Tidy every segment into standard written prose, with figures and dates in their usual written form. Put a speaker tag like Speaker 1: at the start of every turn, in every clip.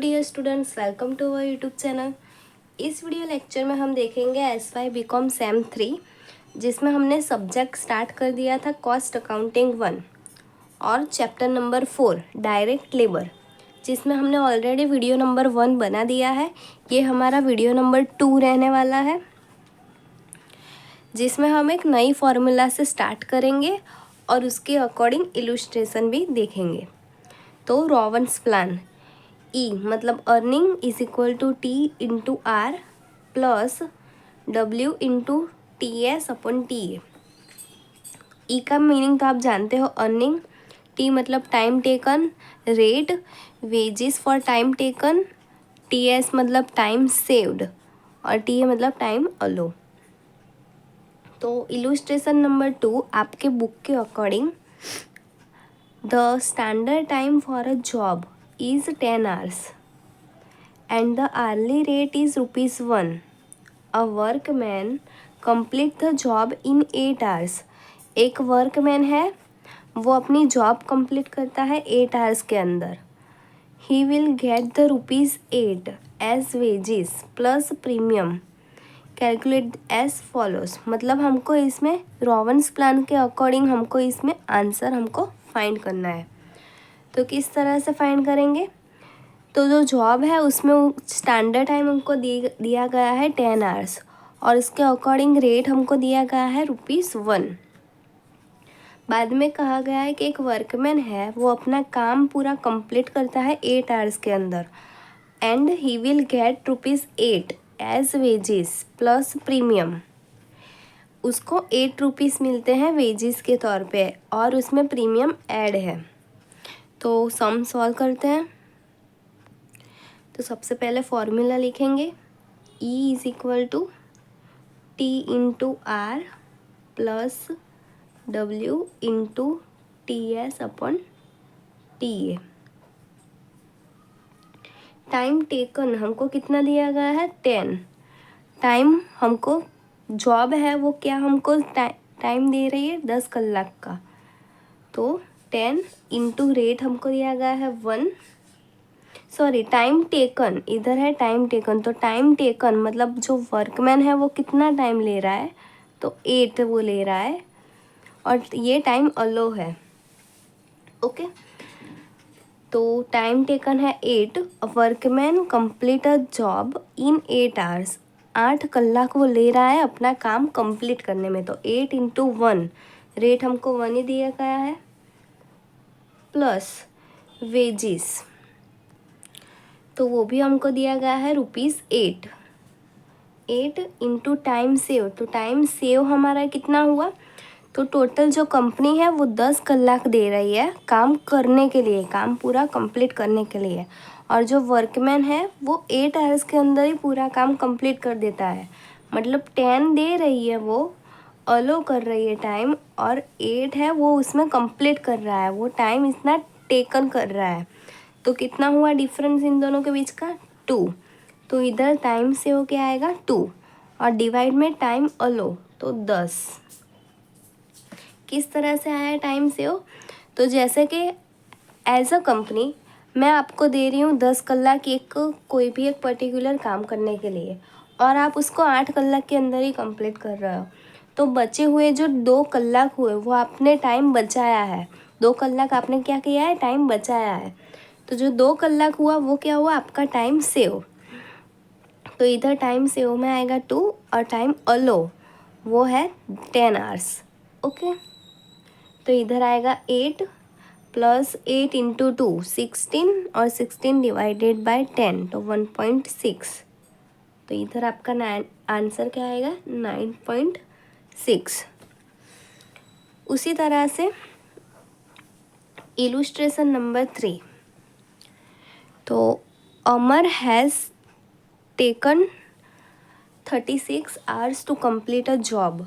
Speaker 1: Dear students, welcome to our YouTube channel. इस video lecture में हम देखेंगे SY BCom सेम 3, जिसमें हमने सब्जेक्ट स्टार्ट कर दिया था कॉस्ट अकाउंटिंग 1 और चैप्टर नंबर 4 डायरेक्ट लेबर, जिसमें हमने ऑलरेडी वीडियो नंबर 1 बना दिया है। ये हमारा वीडियो नंबर 2 रहने वाला है, जिसमें हम एक नई फॉर्मूला से स्टार्ट करेंगे और उसके अकॉर्डिंग इलुस्ट्रेशन भी देखेंगे। तो रॉवन्स प्लान ई मतलब earning is equal to T into R plus W into T S upon T A. E का मीनिंग तो आप जानते हो, अर्निंग, टी मतलब time taken, rate, wages for time taken, T S मतलब time saved और T A मतलब time अलो। तो इलुस्ट्रेशन नंबर 2 आपके बुक के according, the standard time for a job is 10 hours and the hourly rate is ₹1. A workman complete the job in 8 hours. एक workman है, वो अपनी जॉब कंप्लीट करता है 8 आवर्स के अंदर। He will get the ₹8 as wages plus premium calculate as follows. मतलब हमको इसमें रॉवन्स प्लान के अकॉर्डिंग हमको इसमें आंसर हमको फाइंड करना है। तो किस तरह से फाइंड करेंगे? तो जो जॉब है उसमें स्टैंडर्ड टाइम हमको दिया गया है 10 आवर्स और इसके अकॉर्डिंग रेट हमको दिया गया है ₹1। बाद में कहा गया है कि एक वर्कमैन है, वो अपना काम पूरा कंप्लीट करता है 8 आवर्स के अंदर and he will get ₹8 as wages plus premium. उसको ₹8 मिलते हैं वेजेस के तौर पे और उसमें प्रीमियम ऐड है। तो सम सॉल्व करते हैं। तो सबसे पहले फॉर्मूला लिखेंगे, E is equal to T into R plus W into T S upon T A. Time taken हमको कितना दिया गया है? 10। टाइम हमको जॉब है वो क्या हमको टाइम दे रही है 10 कलाक का। तो 10 इंटू रेट हमको दिया गया है 1, सॉरी टाइम टेकन, इधर है टाइम टेकन। तो टाइम टेकन मतलब जो वर्कमैन है वो कितना टाइम ले रहा है? तो 8 वो ले रहा है और ये टाइम अलो है। ओके, तो टाइम टेकन है 8। Workman complete a job in 8 hours. 8 कलाक वो ले रहा है अपना काम कंप्लीट करने में। तो 8 इंटू 1, रेट हमको 1 ही दिया गया है, प्लस वेजिस, तो वो भी हमको दिया गया है ₹8। 8 इंटू टाइम सेव, तो टाइम सेव हमारा कितना हुआ? तो टोटल जो कंपनी है वो 10 कलाक दे रही है काम करने के लिए, काम पूरा कंप्लीट करने के लिए, और जो वर्कमैन है वो 8 आवर्स के अंदर ही पूरा काम कंप्लीट कर देता है। मतलब 10 दे रही है, वो अलो कर रही है टाइम, और 8 है वो उसमें कंप्लीट कर रहा है, वो टाइम इतना टेकन कर रहा है। तो कितना हुआ डिफरेंस इन दोनों के बीच का? 2। तो इधर टाइम से हो क्या आएगा? 2 और डिवाइड में टाइम अलो तो 10। किस तरह से आया टाइम से हो? तो जैसे कि एज अ कंपनी मैं आपको दे रही हूँ 10 कलाक एक कोई भी एक पर्टिकुलर काम करने के लिए, और आप उसको 8 कलाक के अंदर ही कंप्लीट कर रहे हो। तो बचे हुए जो 2 कलाक हुए वो आपने टाइम बचाया है। 2 कलाक आपने क्या किया है? टाइम बचाया है। तो जो 2 कलाक हुआ वो क्या हुआ? आपका टाइम सेव। तो इधर टाइम सेव में आएगा 2 और टाइम अलो वो है 10 आवर्स। ओके, तो इधर आएगा 8 प्लस 8 इंटू 2 16 और 16 डिवाइडेड बाय 10 तो 1.6। तो इधर आपका आंसर क्या आएगा? 9.6। उसी तरह से इलुस्ट्रेशन नंबर 3, तो Amar has taken 36 hours to complete a job.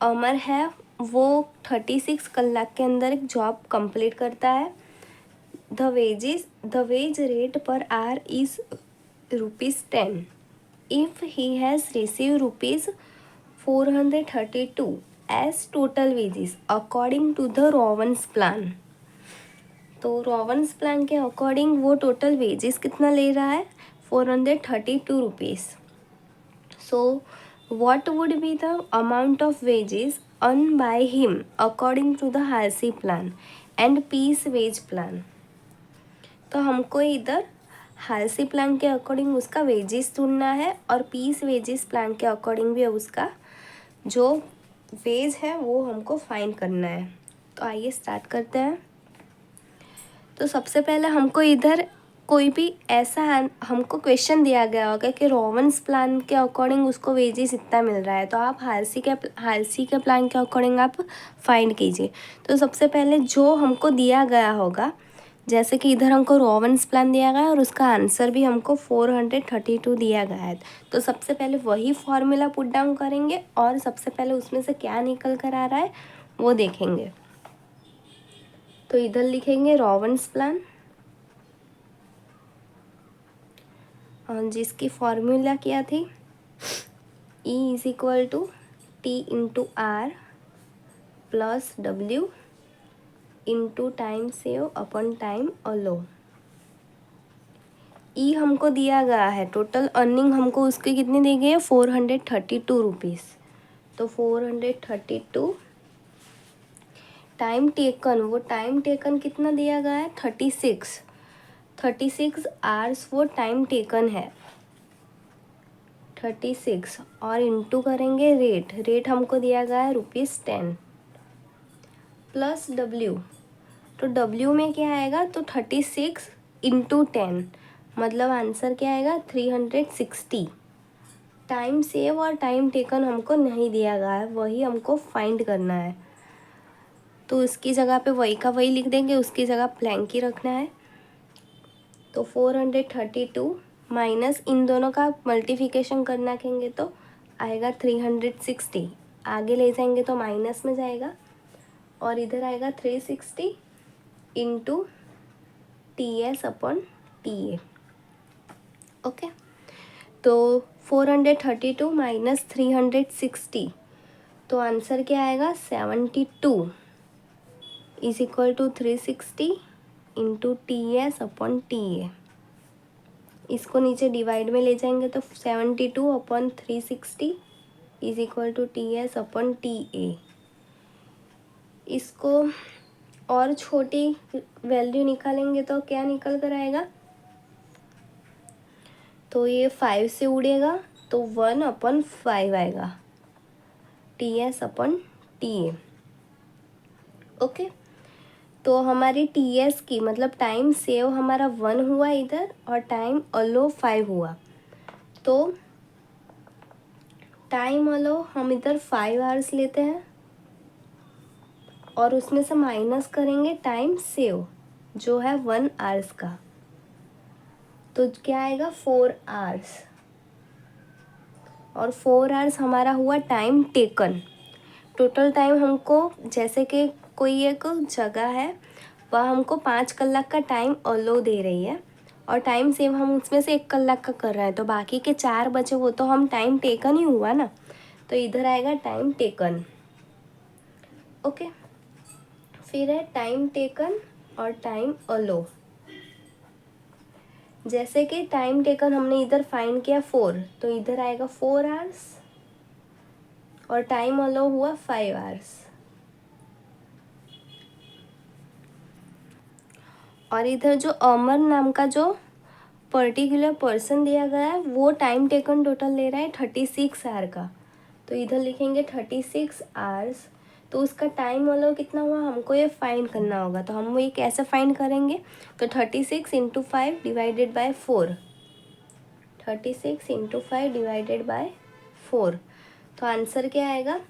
Speaker 1: Amar है वो 36 कलाक के अंदर एक जॉब कंप्लीट करता है। The wage rate per hour is ₹10 if he has receive ₹432 as total wages according to the Rowan's plan. तो रॉवन्स प्लान के अकॉर्डिंग वो टोटल वेजेस कितना ले रहा है, 432 rupees. So what would be the amount of wages earned by him according to the Halsey plan and Peace wage plan. तो हमको इधर हालसी प्लान के अकॉर्डिंग उसका वेजेस ढूंढना है और पीस वेजेस प्लान के अकॉर्डिंग भी उसका जो वेज है वो हमको फाइंड करना है. तो आइए स्टार्ट करते हैं. तो सबसे पहले हमको इधर कोई भी ऐसा हमको क्वेश्चन दिया गया होगा कि रॉवन्स प्लान के अकॉर्डिंग उसको वेजेस इतना मिल रहा है, तो आप हालसी के प्लान के अकॉर्डिंग आप फाइंड कीजिए. तो सबसे पहले जो हमको दिया गया होगा, जैसे कि इधर हमको रॉवन्स प्लान दिया गया है और उसका आंसर भी हमको 432 दिया गया है. तो सबसे पहले वही फॉर्मूला पुट डाउन करेंगे और सबसे पहले उसमें से क्या निकल कर आ रहा है वो देखेंगे. तो इधर लिखेंगे रॉवन्स प्लान जिसकी फॉर्मूला क्या थी, E is equal to T into R plus W into time save upon time allowed. E हमको दिया गया है, टोटल अर्निंग हमको उसकी कितनी दी गई है, 432 रुपीज़. तो 432 टाइम टेकन, वो टाइम टेकन कितना दिया गया है, 36 आवर्स वो टाइम टेकन है 36 और इंटू करेंगे रेट हमको दिया गया है ₹10 प्लस W. तो W में क्या आएगा, तो 36 इंटू 10 मतलब आंसर क्या आएगा 360. टाइम सेव और टाइम टेकन हमको नहीं दिया गया है, वही हमको फाइंड करना है. तो उसकी जगह पे वही का वही लिख देंगे, उसकी जगह ब्लैंक ही रखना है. तो 432 माइनस इन दोनों का मल्टीप्लिकेशन करना कहेंगे तो आएगा 360. आगे ले जाएंगे तो माइनस में जाएगा और इधर आएगा 360 into TS upon TA. Okay. तो 432 माइनस 360, तो आंसर क्या आएगा 72 is equal to 360 into TS upon TA. इसको नीचे डिवाइड में ले जाएंगे तो 72 upon 360 is equal to TS upon TA. इसको और छोटी वैल्यू निकालेंगे तो क्या निकल कर आएगा, तो ये 5 से उड़ेगा तो 1 अपन 5 आएगा TS अपन TA. ओके. तो हमारी TS की मतलब टाइम सेव हमारा 1 हुआ इधर और टाइम अलो 5 हुआ. तो टाइम अलो हम इधर 5 आवर्स लेते हैं और उसमें से माइनस करेंगे टाइम सेव जो है 1 आवर्स का. तो क्या आएगा 4 आवर्स और 4 आवर्स हमारा हुआ टाइम टेकन. टोटल टाइम हमको जैसे कि कोई एक जगह है वह हमको 5 कलाक का टाइम अलो दे रही है और टाइम सेव हम उसमें से 1 कलाक का कर रहे हैं, तो बाकी के 4 बचे वो तो हम टाइम टेकन ही हुआ ना. तो इधर आएगा टाइम टेकन. ओके. फिर है टाइम टेकन और टाइम अलो. जैसे कि टाइम टेकन हमने इधर फाइंड किया 4, तो इधर आएगा 4 आवर्स और टाइम अलो हुआ 5 आवर्स. और इधर जो अमर नाम का जो पर्टिकुलर पर्सन दिया गया है वो टाइम टेकन टोटल ले रहा है 36 आवर का. तो इधर लिखेंगे 36 आवर्स. तो उसका टाइम अलो कितना हुआ हमको ये फाइंड करना होगा. तो हम ये कैसे फाइंड करेंगे, तो 36 into 5 divided by 4. 36 into 5 divided by 4. तो आंसर क्या आएगा,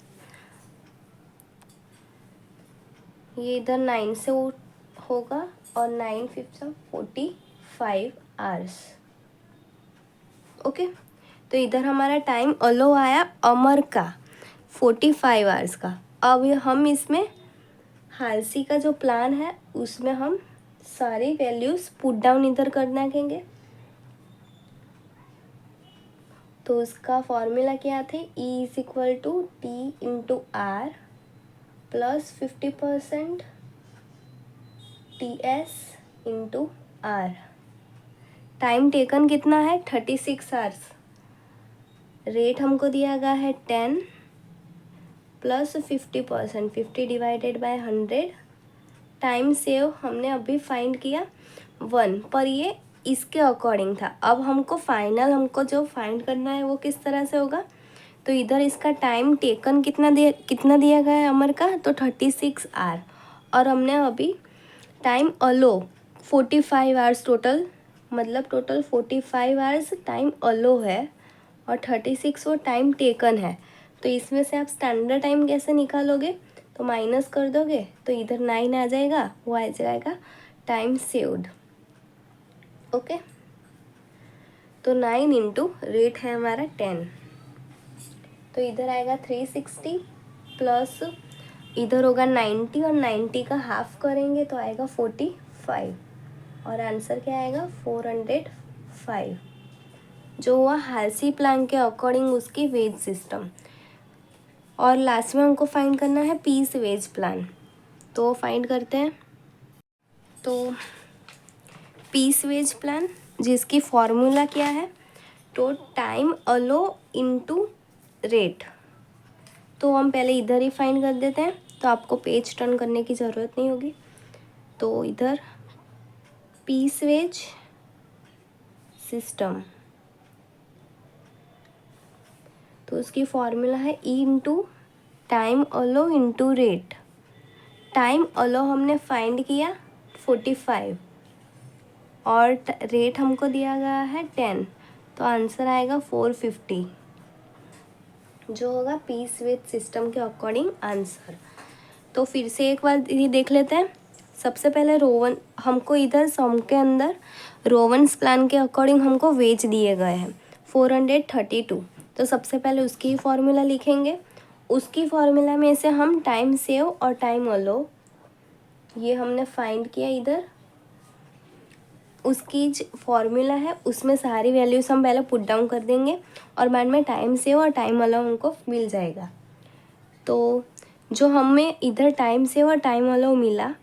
Speaker 1: ये इधर 9 से होगा और 9 5 45 आवर्स. ओके. तो इधर हमारा टाइम अलो आया अमर का 45 आवर्स का. अब हम इसमें हालसी का जो प्लान है उसमें हम सारी वैल्यूज़ पुट डाउन इधर करना कहेंगे. तो उसका फॉर्मूला क्या थे, E is equal to T into R plus 50% TS into R। Time taken कितना है 36 आवर्स। रेट हमको दिया गया है 10 plus 50%, 50 divided by 100। Time save हमने अभी फाइंड किया 1, पर ये इसके अकॉर्डिंग था। अब हमको हमको जो फाइंड करना है वो किस तरह से होगा, तो इधर इसका टाइम टेकन कितना दिया गया है अमर का, तो 36 आवर। और हमने अभी टाइम अलो 45 आवर्स टोटल, मतलब टोटल 45 आवर्स टाइम अलो है और 36 वो टाइम टेकन है। तो इसमें से आप स्टैंडर्ड टाइम कैसे निकालोगे, तो माइनस कर दोगे तो इधर 9 आ जाएगा, वो आ जाएगा टाइम सेव्ड। ओके, तो 9 इंटू रेट है हमारा 10, तो इधर आएगा 360 प्लस इधर होगा 90 और 90 का हाफ करेंगे तो आएगा 45 और आंसर क्या आएगा 405, जो हुआ हाल्सी प्लांक के अकॉर्डिंग उसकी वेज सिस्टम। और लास्ट में हमको फाइंड करना है पीस वेज प्लान, तो फाइंड करते हैं। तो पीस वेज प्लान जिसकी फॉर्मूला क्या है, तो टाइम अलो इनटू रेट। तो हम पहले इधर ही फाइंड कर देते हैं, तो आपको पेज टर्न करने की ज़रूरत नहीं होगी। तो इधर पीस वेज सिस्टम, तो उसकी फॉर्मूला है ई इंटू टाइम अलो इंटू रेट। टाइम अलो हमने फाइंड किया 45 और रेट हमको दिया गया है 10, तो आंसर आएगा 450, जो होगा पीस वेज सिस्टम के अकॉर्डिंग आंसर। तो फिर से एक बार ये देख लेते हैं। सबसे पहले रोवन हमको इधर सम के अंदर रोवन्स प्लान के अकॉर्डिंग हमको वेज दिए गए हैं 432, तो सबसे पहले उसकी ही फॉर्मूला लिखेंगे। उसकी फॉर्मूला में से हम टाइम सेव और टाइम अलो ये हमने फाइंड किया इधर, उसकी जो फॉर्मूला है उसमें सारी वैल्यूज हम पहले पुट डाउन कर देंगे और बाद में टाइम सेव और टाइम अलो हमको मिल जाएगा। तो जो हमें इधर टाइम सेव और टाइम अलो मिला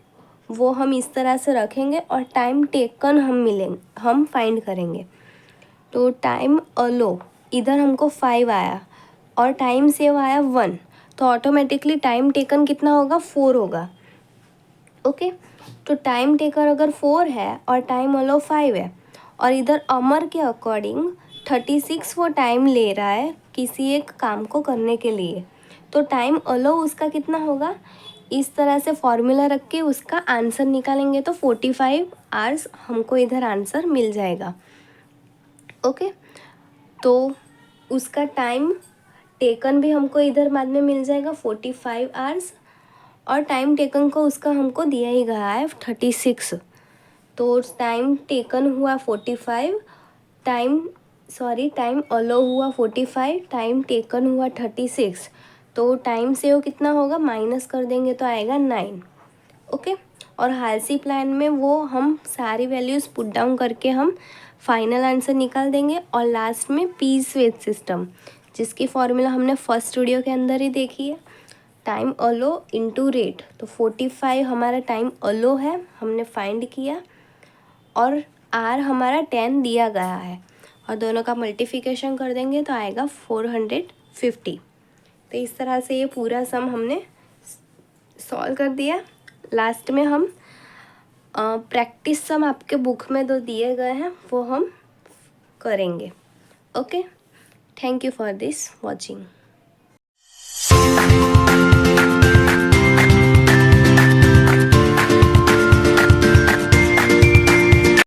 Speaker 1: वो हम इस तरह से रखेंगे और टाइम टेकन हम फाइंड करेंगे। तो टाइम अलो इधर हमको 5 आया और टाइम सेव आया 1, तो ऑटोमेटिकली टाइम टेकन कितना होगा 4 होगा। ओके, तो टाइम टेकर अगर 4 है और टाइम अलो 5 है और इधर अमर के अकॉर्डिंग 36 वो टाइम ले रहा है किसी एक काम को करने के लिए, तो टाइम अलो उसका कितना होगा, इस तरह से फॉर्मूला रख के उसका आंसर निकालेंगे तो 45 आवर्स हमको इधर आंसर मिल जाएगा। ओके, तो उसका टाइम टेकन भी हमको इधर बाद में मिल जाएगा 45 आवर्स और टाइम टेकन को उसका हमको दिया ही गया है 36, तो टाइम टेकन हुआ 45, टाइम अलो हुआ 45, टाइम टेकन हुआ 36, तो टाइम सेव कितना होगा माइनस कर देंगे तो आएगा 9। ओके, और हाल्सी प्लान में वो हम सारी वैल्यूज़ पुट डाउन करके हम फाइनल आंसर निकाल देंगे। और लास्ट में पीस वेज सिस्टम जिसकी फॉर्मूला हमने फर्स्ट वीडियो के अंदर ही देखी है, टाइम अलो इनटू रेट। तो 45 हमारा टाइम अलो है हमने फाइंड किया और आर हमारा 10 दिया गया है और दोनों का मल्टीप्लिकेशन कर देंगे तो आएगा 450। तो इस तरह से ये पूरा सम हमने सॉल्व कर दिया। लास्ट में हम प्रैक्टिस सम आपके बुक में दो दिए गए हैं वो हम करेंगे। Okay, thank you for this watching.